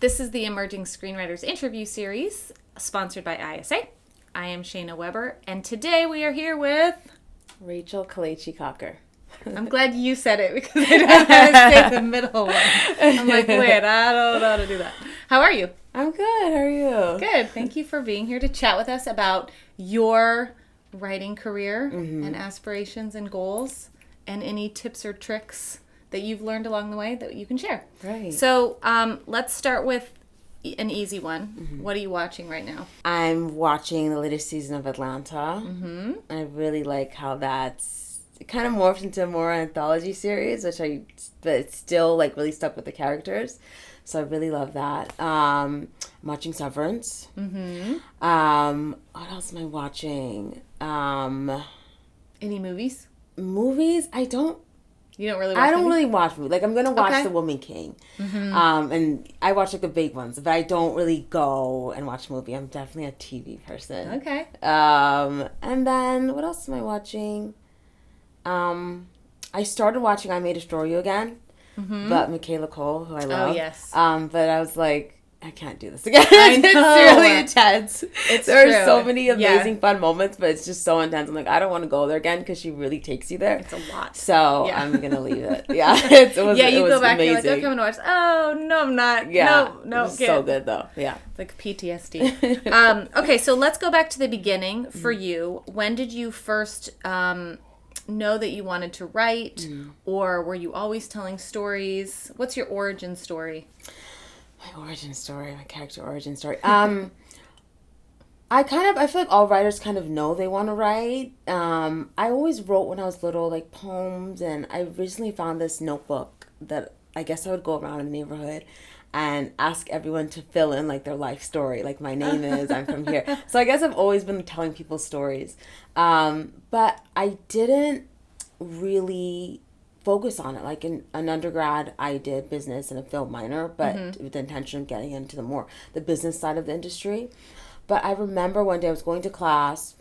This is the Emerging Screenwriters Interview Series, sponsored by ISA. I am Shayna Weber, and today we are here with... Rachael, Kelechi, Caulker. I'm glad you said it because I don't know how to say the middle one. I'm like, wait, I don't know how to do that. How are you? I'm good. How are you? Good. Thank you for being here to chat with us about your writing career and aspirations and goals and any tips or tricks that you've learned along the way that you can share. Right. So let's start with an easy one. What are you watching right now? I'm watching the latest season of Atlanta. I really like how it kind of morphed into a more anthology series, but it's still like really stuck with the characters. So I really love that. I'm watching Severance. What else am I watching? Any movies? Movies? You don't really watch I don't movies? really watch movies. Like, I'm going to watch Okay. The Woman King. And I watch, like, the big ones. But I don't really go and watch a movie. I'm definitely a TV person. Okay. And then, what else am I watching? I started watching I May Destroy You again. But Michaela Cole, who I love. Oh, yes. But I was like, I can't do this again. I know. It's really intense. There true. are so many amazing, Yeah. fun moments, but it's just so intense. I'm like, I don't want to go there again because she really takes you there. It's a lot. So Yeah. I'm going to leave it. Yeah. It was You go back amazing. and you're like, okay, I'm going to watch. Oh, no, I'm not. Yeah. No, It was so good, though. Yeah. It's like PTSD. Okay, so let's go back to the beginning for you. When did you first know that you wanted to write? Or were you always telling stories? What's your origin story? My character origin story. I feel like all writers kind of know they want to write. I always wrote when I was little, like poems, and I recently found this notebook that I guess I would go around in the neighborhood and ask everyone to fill in like their life story. Like, my name is, I'm from here. So I guess I've always been telling people stories. But I didn't really focus on it. Like, in an undergrad, I did business and a film minor, but with the intention of getting into the business side of the industry. But I remember one day I was going to class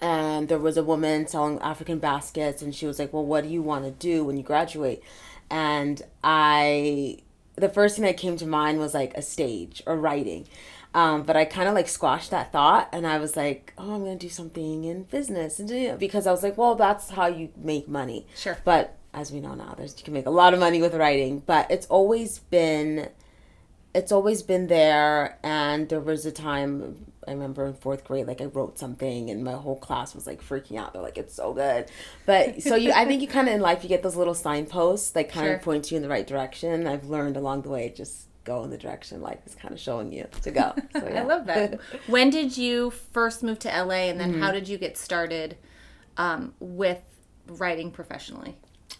and there was a woman selling African baskets, and she was like, well, what do you want to do when you graduate? And the first thing that came to mind was like a stage or writing. But I kind of like squashed that thought, and I was like, oh, I'm going to do something in business. And because I was like, well, that's how you make money. Sure. But as we know now, you can make a lot of money with writing, but it's always been there. And there was a time, I remember in fourth grade, like I wrote something and my whole class was like freaking out. They're like, it's so good. But so I think you kind of in life, you get those little signposts that kind of point you in the right direction. I've learned along the way, just go in the direction life is kind of showing you to go. So, yeah. I love that. When did you first move to LA, and then how did you get started with writing professionally?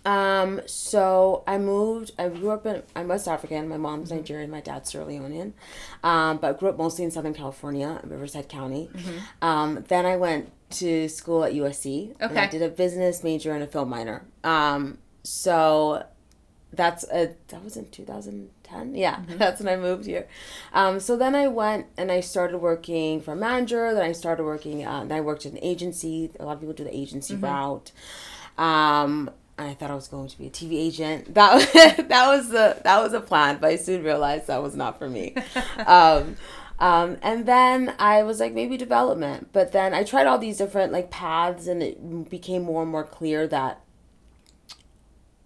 So I'm West African. My mom's Nigerian, my dad's Sierra Leonean. But I grew up mostly in Southern California, Riverside County. Then I went to school at USC. Okay. And I did a business major and a film minor. So that was in 2010. Yeah, that's when I moved here. So then I went and I started working for a manager. Then I started working, then I worked at an agency. A lot of people do the agency route. I thought I was going to be a TV agent. That was a plan, but I soon realized that was not for me. And then I was like, maybe development. But then I tried all these different like paths, and it became more and more clear that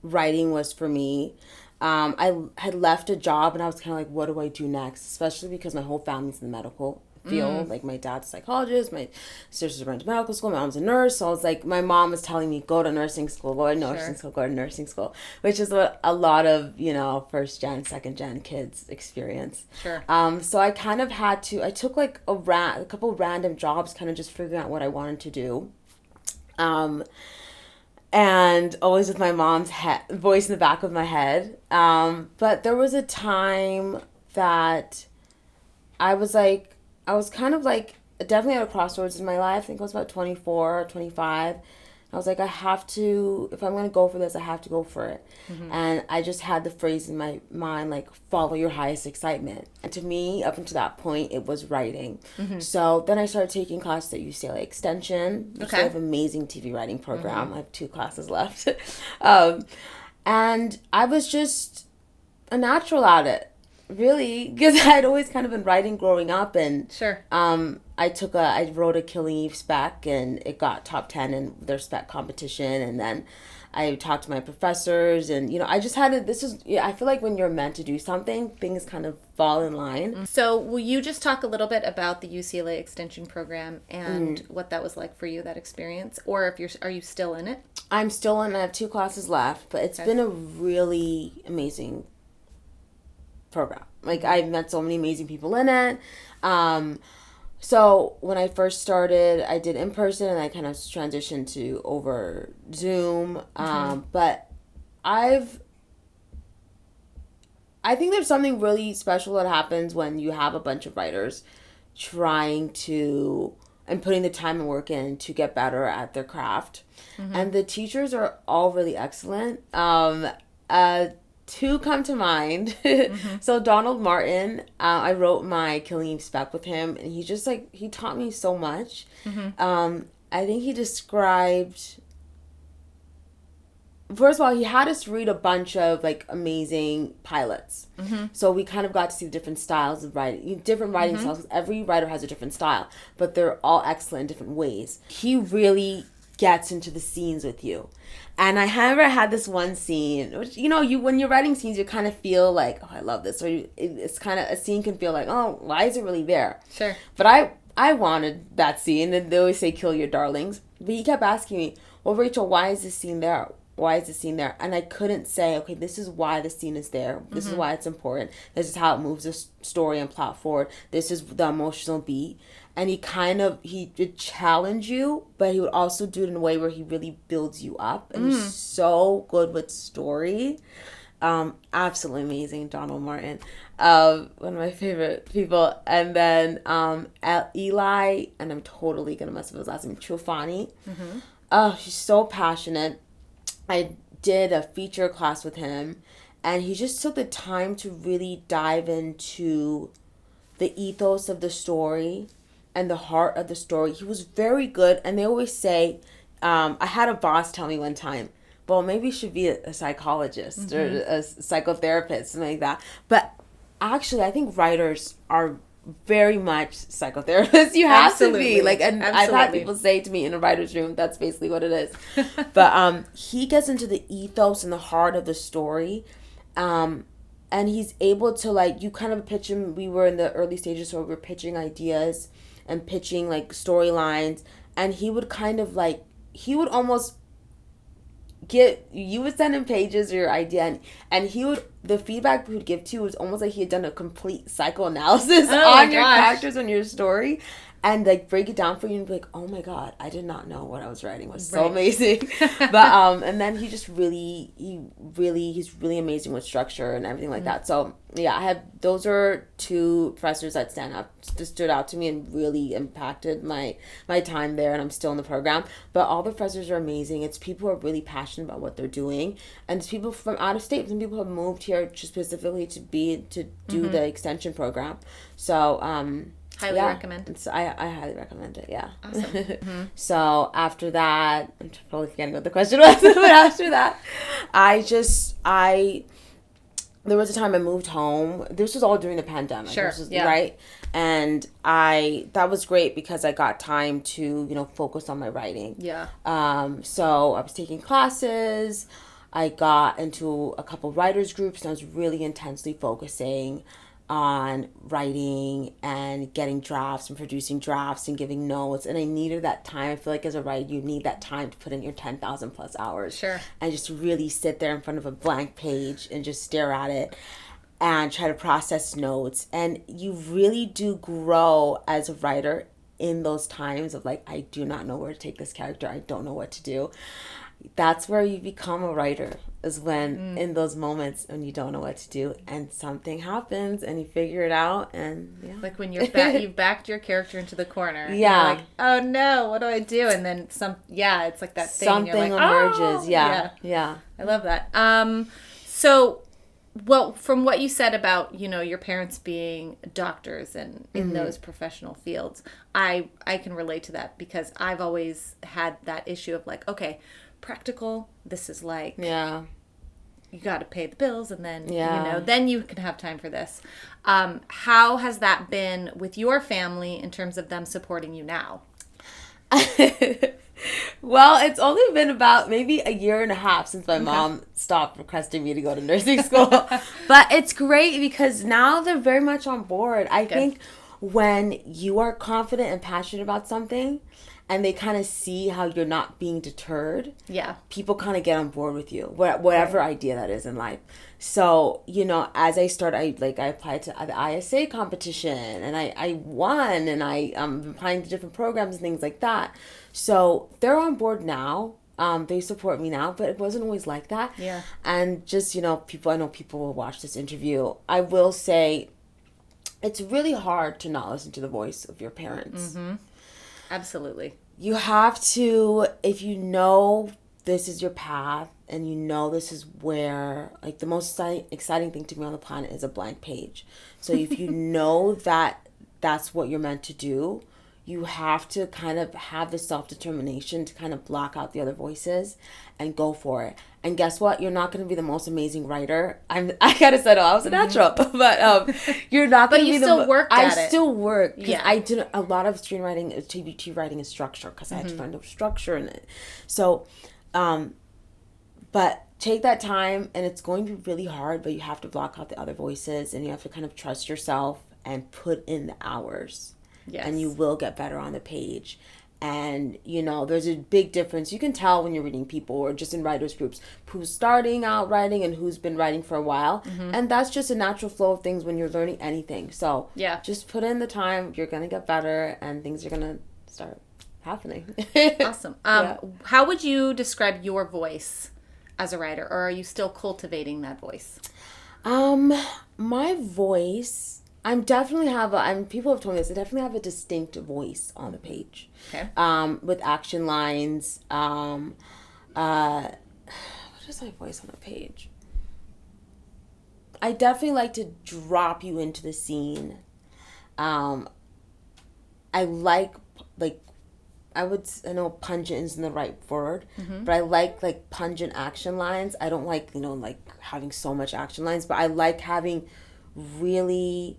writing was for me. I had left a job, and I was kind of like, what do I do next? Especially because my whole family's in the medical field. Like, my dad's a psychologist, my sisters went to medical school, my mom's a nurse. So I was like, my mom was telling me, go to nursing school, which is what a lot of, first gen, second gen kids experience. Sure. So I kind of I took like a couple of random jobs, kind of just figuring out what I wanted to do. And always with my mom's voice in the back of my head. But there was a time that I was kind of like definitely at a crossroads in my life. I think I was about 24 or 25. I was like, I have to, if I'm going to go for this, I have to go for it. And I just had the phrase in my mind, like, follow your highest excitement. And to me, up until that point, it was writing. So then I started taking classes at UCLA Extension, which they have an amazing TV writing program. I have 2 classes left. And I was just a natural at it. really, because I'd always kind of been writing growing up, and Sure. I wrote a Killing Eve spec, and it got top 10 in their spec competition, and then I talked to my professors, and I just had I feel like when you're meant to do something, things kind of fall in line. So will you just talk a little bit about the UCLA Extension program and what that was like for you, that experience, or are you still in it? I'm still in. I have 2 classes left, but it's been a really amazing program. Like, I've met so many amazing people in it. So when I first started, I did in person, and I kind of transitioned to over Zoom. But I think there's something really special that happens when you have a bunch of writers trying to and putting the time and work in to get better at their craft. And the teachers are all really excellent. 2 come to mind. So Donald Martin, I wrote my Killing Eve spec with him, and he just he taught me so much. I think he described, first of all, he had us read a bunch of amazing pilots. So we kind of got to see the different styles of writing, different writing styles. Every writer has a different style, but they're all excellent in different ways. He really gets into the scenes with you. And I had this one scene, which, when you're writing scenes, you kind of feel like, oh, I love this. Or it's kind of, a scene can feel like, oh, why is it really there? Sure. But I wanted that scene, and they always say, kill your darlings. But he kept asking me, well, Rachel, why is this scene there? Why is this scene there? And I couldn't say, okay, this is why the scene is there. This is why it's important. This is how it moves the story and plot forward. This is the emotional beat. And he would challenge you, but he would also do it in a way where he really builds you up. And he's so good with story. Absolutely amazing, Donald Martin. One of my favorite people. And then Eli, and I'm totally going to mess up his last name, Chufani. Oh, she's so passionate. I did a feature class with him, and he just took the time to really dive into the ethos of the story and the heart of the story. He was very good, and they always say, I had a boss tell me one time, well, maybe you should be a psychologist or a psychotherapist, something like that. But actually, I think writers are very much psychotherapists. You have Absolutely. to be. And I've had people say to me in a writer's room, that's basically what it is. But he gets into the ethos and the heart of the story. And he's able to, you kind of pitch him. We were in the early stages where we were pitching ideas and pitching, storylines. And he would kind of, he would almost you would send him pages or your idea, and the feedback he would give to you was almost like he had done a complete psychoanalysis on your characters and your story, and break it down for you and be like, oh my god, I did not know what I was writing was so amazing. But and then he's really amazing with structure and everything like that. So yeah, those are 2 professors that stood out to me and really impacted my time there, and I'm still in the program. But all the professors are amazing. It's people who are really passionate about what they're doing, and it's people from out of state. Some people have moved here just specifically to do the extension program. So highly recommend. I highly recommend it. Yeah. Awesome. So after that, I'm totally forgetting what the question was. But after that, there was a time I moved home. This was all during the pandemic. Sure. Right. And that was great because I got time to, focus on my writing. Yeah. So I was taking classes. I got into a couple writers groups, and I was really intensely focusing on writing and getting drafts and producing drafts and giving notes. And I needed that time. I feel like as a writer, you need that time to put in your 10,000 plus hours. Sure. And just really sit there in front of a blank page and just stare at it and try to process notes. And you really do grow as a writer in those times of I do not know where to take this character. I don't know what to do. That's where you become a writer, is when in those moments when you don't know what to do and something happens and you figure it out. And when you've backed your character into the corner. Yeah. You're oh no, what do I do? And then it's like that thing. Something and you're emerges. Oh! Yeah. I love that. So, well, from what you said about, your parents being doctors and in those professional fields, I can relate to that because I've always had that issue of okay, practical, this is you got to pay the bills, and then, Yeah. then you can have time for this. How has that been with your family in terms of them supporting you now? Well, it's only been about maybe a year and a half since my mom stopped requesting me to go to nursing school. But it's great because now they're very much on board. I think when you are confident and passionate about something and they kind of see how you're not being deterred, people kind of get on board with you, whatever idea that is in life. So, as I applied to the ISA competition and I won, and I'm applying to different programs and things like that. So they're on board now. They support me now, but it wasn't always like that. Yeah. And just, I know people will watch this interview. I will say it's really hard to not listen to the voice of your parents. Mm-hmm. Absolutely. You have to, if you know this is your path and this is where, like, the most exciting thing to me on the planet is a blank page. So if you know that that's what you're meant to do, you have to kind of have the self-determination to kind of block out the other voices and go for it. And guess what? You're not going to be the most amazing writer. I gotta settle. I was a natural, but you're not going to be the. But you still worked at it. I still work. Yeah. I did a lot of screenwriting, TV writing, and structure because I had to find a structure in it. So, but take that time, and it's going to be really hard. But you have to block out the other voices, and you have to kind of trust yourself and put in the hours. Yes. And you will get better on the page. And, there's a big difference. You can tell when you're reading people or just in writers groups who's starting out writing and who's been writing for a while. Mm-hmm. And that's just a natural flow of things when you're learning anything. So just put in the time. You're going to get better and things are going to start happening. Awesome. How would you describe your voice as a writer? Or are you still cultivating that voice? My voice... people have told me this, I definitely have a distinct voice on the page. Okay. With action lines. What is my voice on the page? I definitely like to drop you into the scene. I like I know pungent isn't the right word, but I like pungent action lines. I don't like, having so much action lines, but I like having really...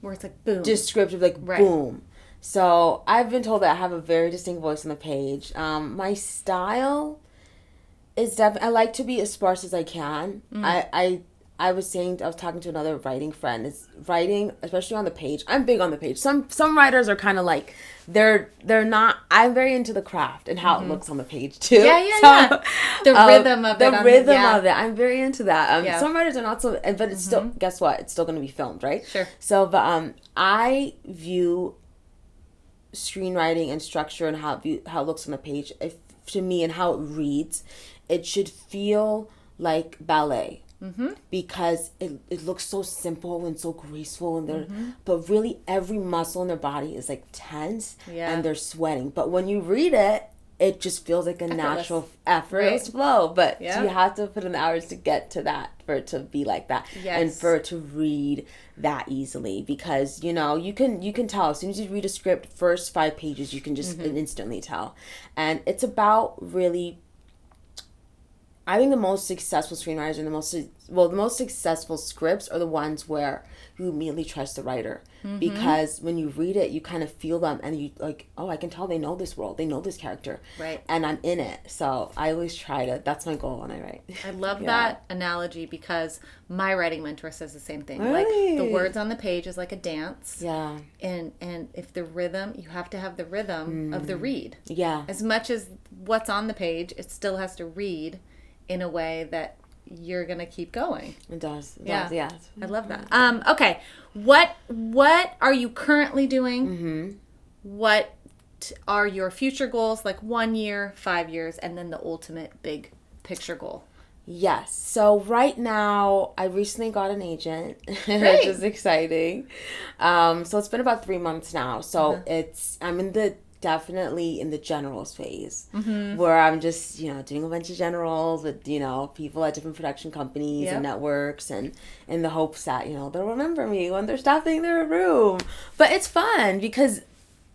where it's like boom. Descriptive, boom. So I've been told that I have a very distinct voice on the page. My style is definitely... I like to be as sparse as I can. I was talking to another writing friend. It's writing, especially on the page. I'm big on the page. Some writers are kind of like, they're not... I'm very into the craft and how it looks on the page too. Yeah. The rhythm of it. The rhythm of it. I'm very into that. Some writers are not so... But it's still... Guess what? It's still going to be filmed, right? Sure. So, but I view screenwriting and structure and how it looks on the page, to me, and how it reads, it should feel like ballet. Because it looks so simple and so graceful, and but really every muscle in their body is like tense and they're sweating. But when you read it, it just feels like a natural, effortless flow. But you have to put in the hours to get to that, for it to be like that, and for it to read that easily. Because you can tell as soon as you read a script, first 5 pages, you can just instantly tell, and it's about really. I think the most successful screenwriters and the most successful scripts are the ones where you immediately trust the writer. Because when you read it, you kind of feel them and you like, oh, I can tell they know this world. They know this character. Right. And I'm in it. So I always try to, that's my goal when I write. I love that analogy because my writing mentor says the same thing. Really? Like the words on the page is like a dance. Yeah. And if the rhythm, you have to have the rhythm of the read. Yeah. As much as what's on the page, it still has to read in a way that you're gonna keep going. It does. Yeah. I love that. Okay. What are you currently doing? What are your future goals? Like 1 year, 5 years, and then the ultimate big picture goal. Yes. So right now, I recently got an agent, which is exciting. So it's been about 3 months now. So I'm definitely in the generals phase, where I'm just, doing a bunch of generals with, people at different production companies and networks, and in the hopes that, they'll remember me when they're staffing their room. But it's fun because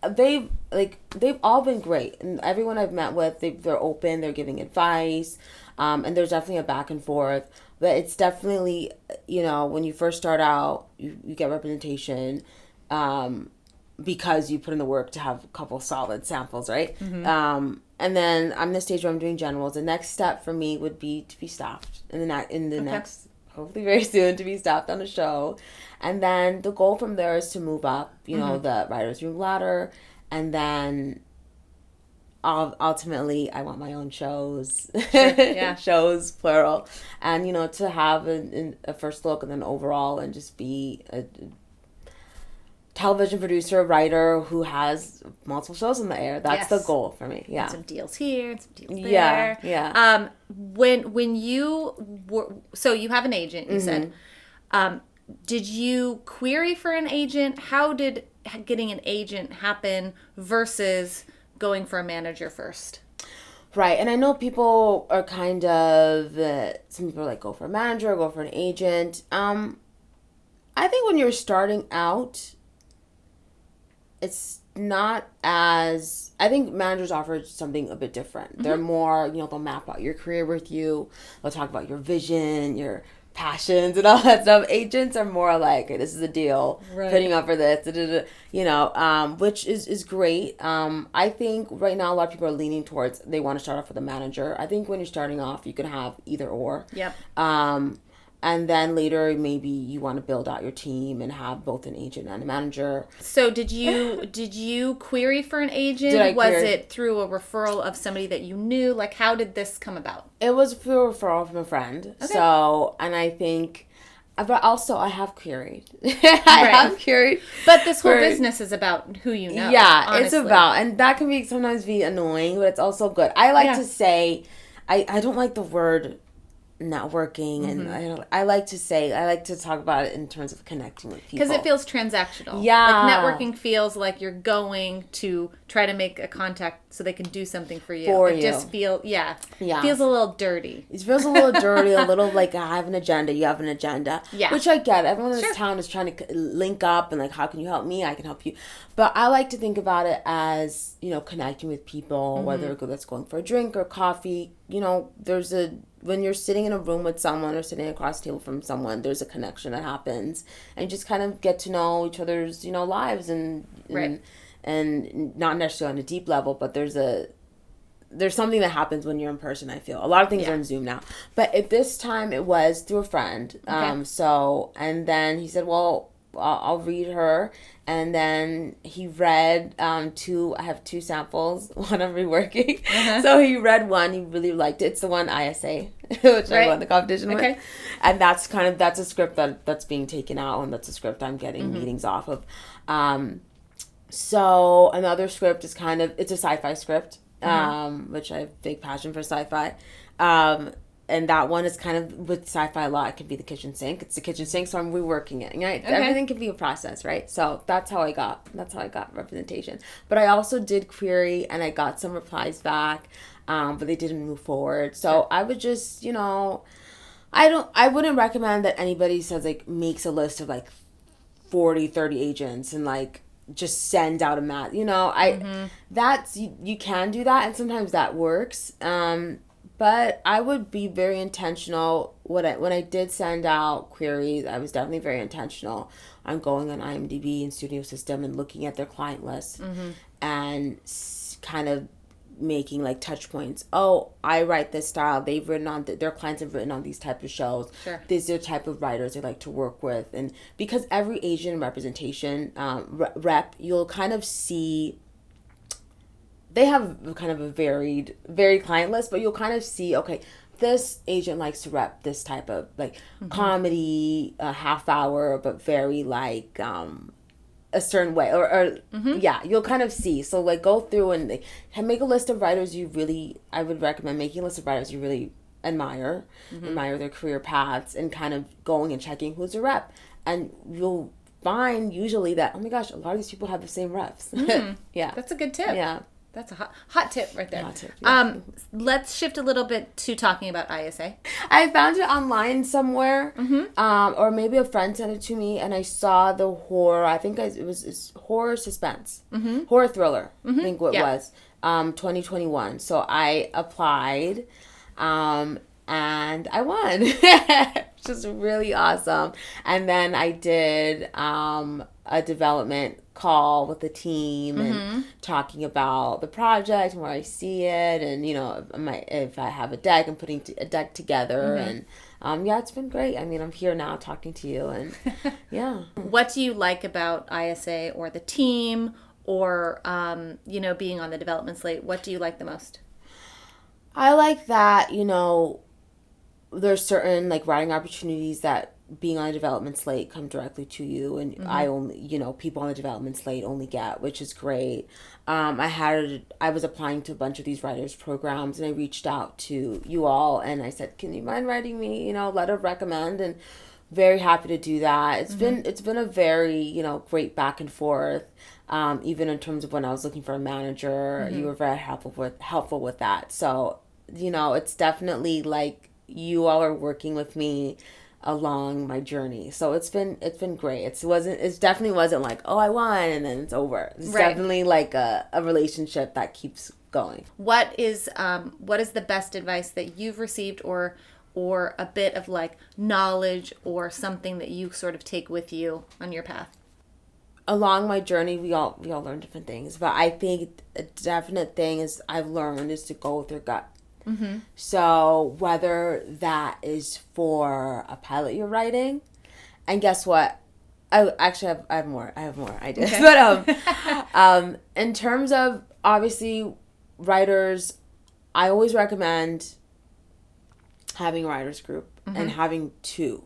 they've all been great, and everyone I've met with, they're open, they're giving advice, and there's definitely a back and forth. But it's definitely, when you first start out, you get representation, because you put in the work to have a couple solid samples, right? Mm-hmm. And then I'm in the stage where I'm doing generals. The next step for me would be to be staffed in the next, hopefully very soon, to be staffed on a show. And then the goal from there is to move up, the writer's room ladder. And then ultimately I want my own shows. Sure, yeah. Shows, plural. And, to have a first look and then overall and just be a television producer, writer who has multiple shows in the air. That's the goal for me. Yeah. And some deals here, and some deals there. Yeah. When you were, so you have an agent, you said. Did you query for an agent? How did getting an agent happen versus going for a manager first? Right. And I know people are kind of, some people are like, go for a manager, go for an agent. I think when you're starting out, it's not as, I think managers offer something a bit different. Mm-hmm. They're more, they'll map out your career with you. They'll talk about your vision, your passions and all that stuff. Agents are more like, hey, this is a deal, putting up for this, which is great. I think right now a lot of people are leaning towards, they want to start off with a manager. I think when you're starting off, you can have either or. Yep. And then later, maybe you want to build out your team and have both an agent and a manager. So did you query for an agent? Was it through a referral of somebody that you knew? Like, how did this come about? It was through a referral from a friend. Okay. So, and I think, but also I have queried. I have queried. But this whole business is about who you know. Yeah, honestly. It's about, and that can sometimes be annoying, but it's also good. I like to say, I don't like the word networking, and I like to talk about it in terms of connecting with people, because it feels transactional. Like networking feels like you're going to try to make a contact so they can do something for you. Just feels a little dirty. It feels a little dirty, a little like I have an agenda, you have an agenda. Yeah, which I get. Everyone in this town is trying to link up and like, how can you help me? I can help you. But I like to think about it as, connecting with people, whether that's going for a drink or coffee. When you're sitting in a room with someone or sitting across the table from someone, there's a connection that happens, and you just kind of get to know each other's, lives and not necessarily on a deep level, but there's something that happens when you're in person. I feel a lot of things are on Zoom now, but at this time it was through a friend. Okay. And then he said, well, I'll read her. And then he read I have two samples, one I'm reworking. So he read one, he really liked it. It's the one ISA, which I won the competition with. And that's a script that's being taken out, and that's a script I'm getting meetings off of. So another script is it's a sci-fi script, which I have big passion for sci-fi. And that one is kind of, with sci-fi a lot, it can be the kitchen sink. It's the kitchen sink, so I'm reworking it. Right? Okay. Everything can be a process, right? So that's how I got representation. But I also did query, and I got some replies back, but they didn't move forward. So I would just, I wouldn't recommend that anybody says, like, makes a list of, like, 40, 30 agents and, like, just send out a mat. That's, you can do that, and sometimes that works. But I would be very intentional. When I did send out queries, I was definitely very intentional on going on IMDb and Studio System and looking at their client list and kind of making like touch points. Oh, I write this style. They've written on their clients have written on these type of shows. Sure. These are the type of writers they like to work with, and because every Asian representation rep, you'll kind of see. They have kind of a very client list, but you'll kind of see, okay, this agent likes to rep this type of like comedy, half hour, but very like a certain way, or you'll kind of see. So like go through and make a list of writers I would recommend making a list of writers you really admire their career paths, and kind of going and checking who's a rep, and you'll find usually that, oh my gosh, a lot of these people have the same reps. Yeah, that's a good tip. Yeah. That's a hot tip right there. Hot tip, yeah. Let's shift a little bit to talking about ISA. I found it online somewhere, or maybe a friend sent it to me, and I saw the horror. I think it's horror suspense, horror thriller. I think what it was, 2021. So I applied, and I won, which is really awesome. And then I did a development call with the team and talking about the project and where I see it, and if I have a deck, I'm putting a deck together, and it's been great. I mean, I'm here now talking to you, and yeah. What do you like about ISA or the team, or being on the development slate? What do you like the most? I like that there's certain writing opportunities that being on a development slate come directly to you, and I only people on the development slate only get, which is great. I was applying to a bunch of these writers programs, and I reached out to you all and I said, can you mind writing me letter of recommend, and very happy to do that. It's been a very great back and forth, even in terms of when I was looking for a manager. You were very helpful with that, so it's definitely you all are working with me along my journey, so it's been great. It definitely wasn't oh, I won and then it's over. It's definitely a relationship that keeps going. What is the best advice that you've received, or a bit of knowledge or something that you sort of take with you on your path? Along my journey, we all learn different things, but I think a definite thing I've learned is to go with your gut. So whether that is for a pilot you're writing, and guess what? I have more ideas. Okay. But in terms of obviously writers, I always recommend having a writers group and having 2.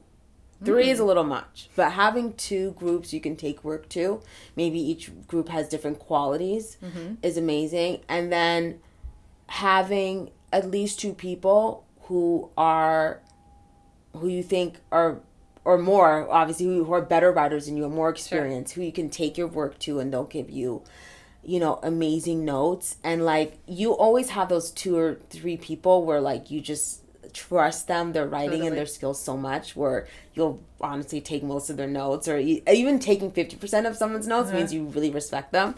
3 is a little much, but having 2 groups you can take work to, maybe each group has different qualities, is amazing. And then having at least 2 people who you think are, or more, obviously, who are better writers than you, more experience, who you can take your work to, and they'll give you, amazing notes. And you always have those 2 or 3 people where you just trust them, their writing and their skills so much, where you'll honestly take most of their notes, or even taking 50% of someone's notes means you really respect them.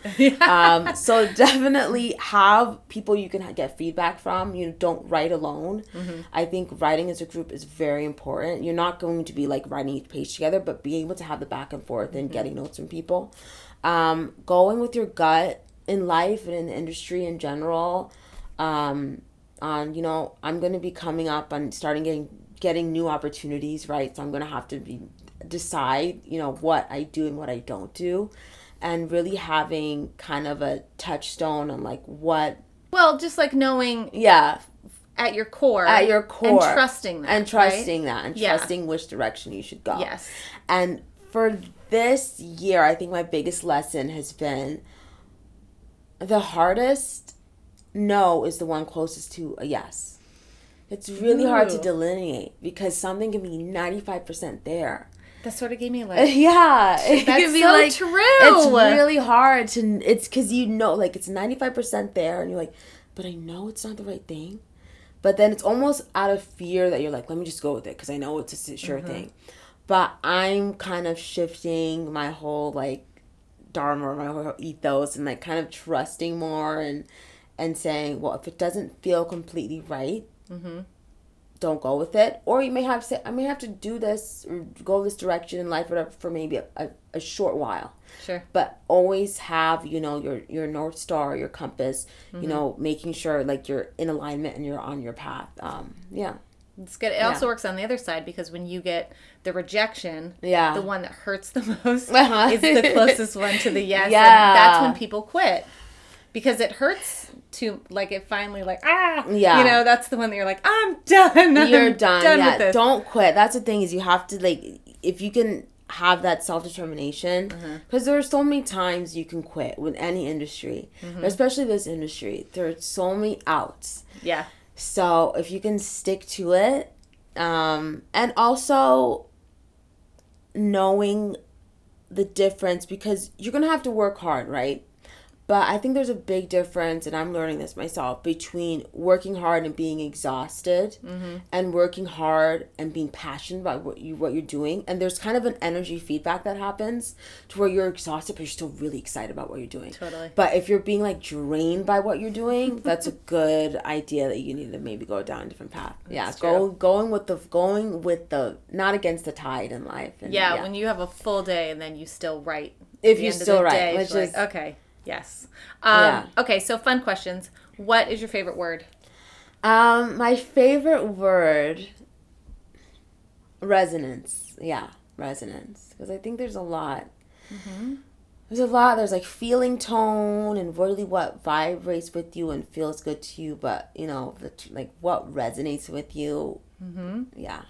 So definitely have people you can get feedback from. Don't write alone. I think writing as a group is very important. You're not going to be writing each page together, but being able to have the back and forth and getting notes from people. Going with your gut in life and in the industry in general. I'm going to be coming up on starting getting new opportunities, right? So I'm going to have to decide, what I do and what I don't do, and really having kind of a touchstone on what. Well, just knowing. Yeah. At your core. And trusting that. And trusting which direction you should go. Yes. And for this year, I think my biggest lesson has been the hardest no is the one closest to a yes. It's really hard to delineate, because something can be 95% there. That sort of gave me yeah, it that's can be so true. It's really hard to. It's because it's 95% there, and you're but I know it's not the right thing. But then it's almost out of fear that you're let me just go with it because I know it's a sure thing. But I'm kind of shifting my whole dharma, my whole ethos, and kind of trusting more and saying, well, if it doesn't feel completely right, don't go with it. Or you may have to say, I may have to do this or go this direction in life, whatever, for maybe a short while. Sure. But always have, your North Star, your compass, making sure you're in alignment and you're on your path. Yeah. It's good. It also works on the other side, because when you get the rejection, the one that hurts the most is the closest one to the yes. Yeah. And that's when people quit. Because it hurts to, it finally, yeah. That's the one that you're I'm done. You're done with this. Don't quit. That's the thing, is you have to, if you can have that self-determination, because there are so many times you can quit with any industry, especially this industry. There are so many outs. Yeah. So if you can stick to it, and also knowing the difference, because you're going to have to work hard, right? But I think there's a big difference, and I'm learning this myself, between working hard and being exhausted and working hard and being passionate about what you're doing. And there's kind of an energy feedback that happens to where you're exhausted, but you're still really excited about what you're doing. Totally. But if you're being like drained by what you're doing, that's a good idea that you need to maybe go down a different path. That's Going with the not against the tide in life. And, when you have a full day and then you still write. If you still write, which is okay. Yes. Okay, so fun questions. What is your favorite word? My favorite word, resonance. Yeah, resonance. Because I think there's a lot. There's a lot. There's like feeling tone and really what vibrates with you and feels good to you. But, like what resonates with you. Yeah.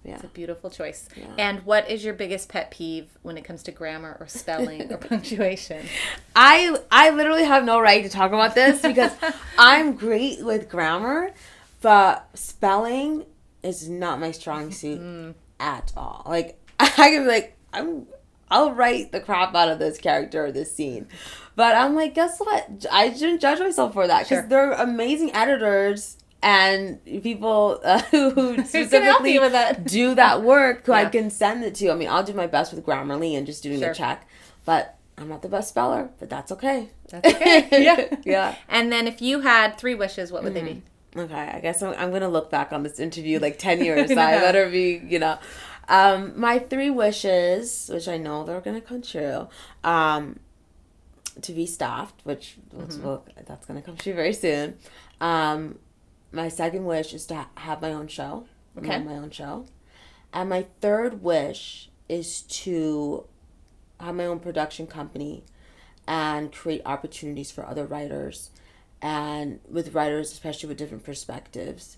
Yeah. It's a beautiful choice. Yeah. And what is your biggest pet peeve when it comes to grammar or spelling or punctuation? I literally have no right to talk about this because I'm great with grammar, but spelling is not my strong suit at all. Like, I can be like, I'll write the crap out of this character or this scene. But I'm like, guess what? I shouldn't judge myself for that because they're amazing editors. And people who specifically do that work who I can send it to. I mean, I'll do my best with Grammarly and just doing a check. But I'm not the best speller, but that's okay. That's okay. Yeah. Yeah. And then if you had 3 wishes, what would they be? Okay, I guess I'm going to look back on this interview like 10 years. So I better be, my 3 wishes, which I know they're going to come true, to be staffed, which that's going to come true very soon. My second wish is to have my own show. Okay. Have my own show. And my third wish is to have my own production company and create opportunities for other writers. And with writers, especially with different perspectives.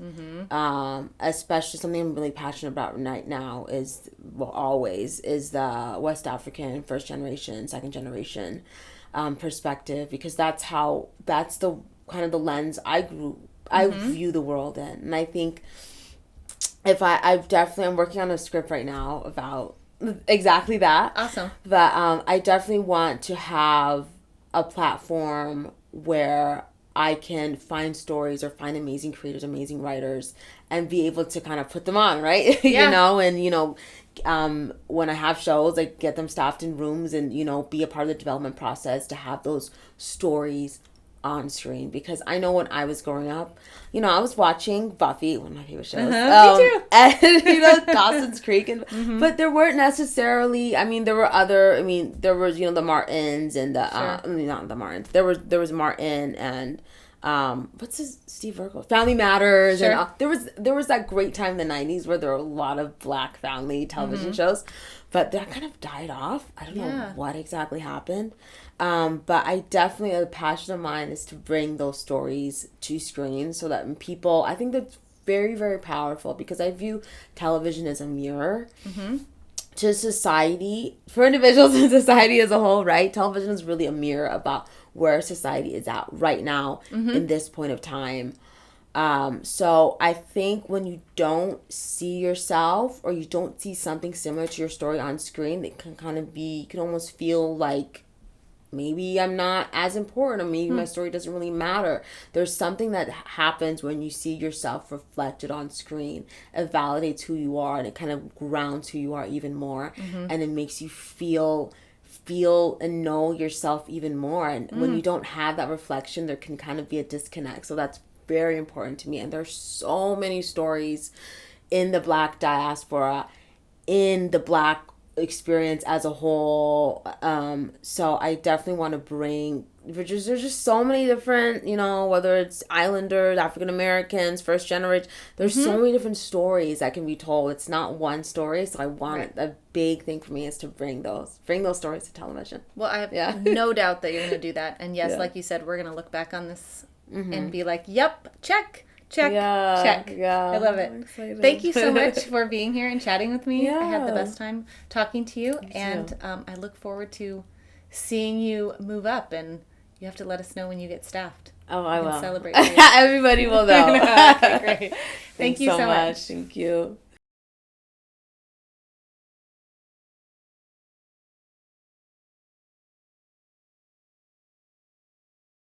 Especially something I'm really passionate about right now is the West African first generation, second generation perspective. Because that's the kind of the lens I view the world in. And I think I'm working on a script right now about exactly that. Awesome. But I definitely want to have a platform where I can find stories or find amazing creators, amazing writers, and be able to kind of put them on, right? Yeah. When I have shows, like get them staffed in rooms and, be a part of the development process to have those stories on screen. Because I know when I was growing up, I was watching Buffy, one of my favorite shows. Me too. And, Dawson's Creek. But there weren't necessarily, there was, the Martins and not the Martins. There was Martin and, Steve Urkel? Family Matters. Sure. And there was that great time in the 90s where there were a lot of Black family television shows. But that kind of died off. I don't know what exactly happened. But I definitely, a passion of mine is to bring those stories to screen so that people, I think that's very, very powerful because I view television as a mirror to society, for individuals and society as a whole, right? Television is really a mirror about where society is at right now in this point of time. So I think when you don't see yourself or you don't see something similar to your story on screen, it can you can almost feel like maybe I'm not as important or maybe my story doesn't really matter. There's something that happens when you see yourself reflected on screen. It validates who you are and it kind of grounds who you are even more. And it makes you feel and know yourself even more. And when you don't have that reflection, there can kind of be a disconnect. So that's very important to me. And there's so many stories in the Black diaspora, in the Black experience as a whole. So I definitely want to bring, there's just so many different, whether it's Islanders, African Americans, first generation, there's so many different stories that can be told. It's not one story. So I want a big thing for me is to bring those stories to television. Well, I have no doubt that you're going to do that. And yes, like you said, we're going to look back on this and be like, yep, check. Check. Yeah. I love it. Thank you so much for being here and chatting with me. I had the best time talking to you. And I look forward to seeing you move up. And you have to let us know when you get staffed. Oh, I will. Celebrate. Everybody will know. Okay, great. Thank you so much. Thank you.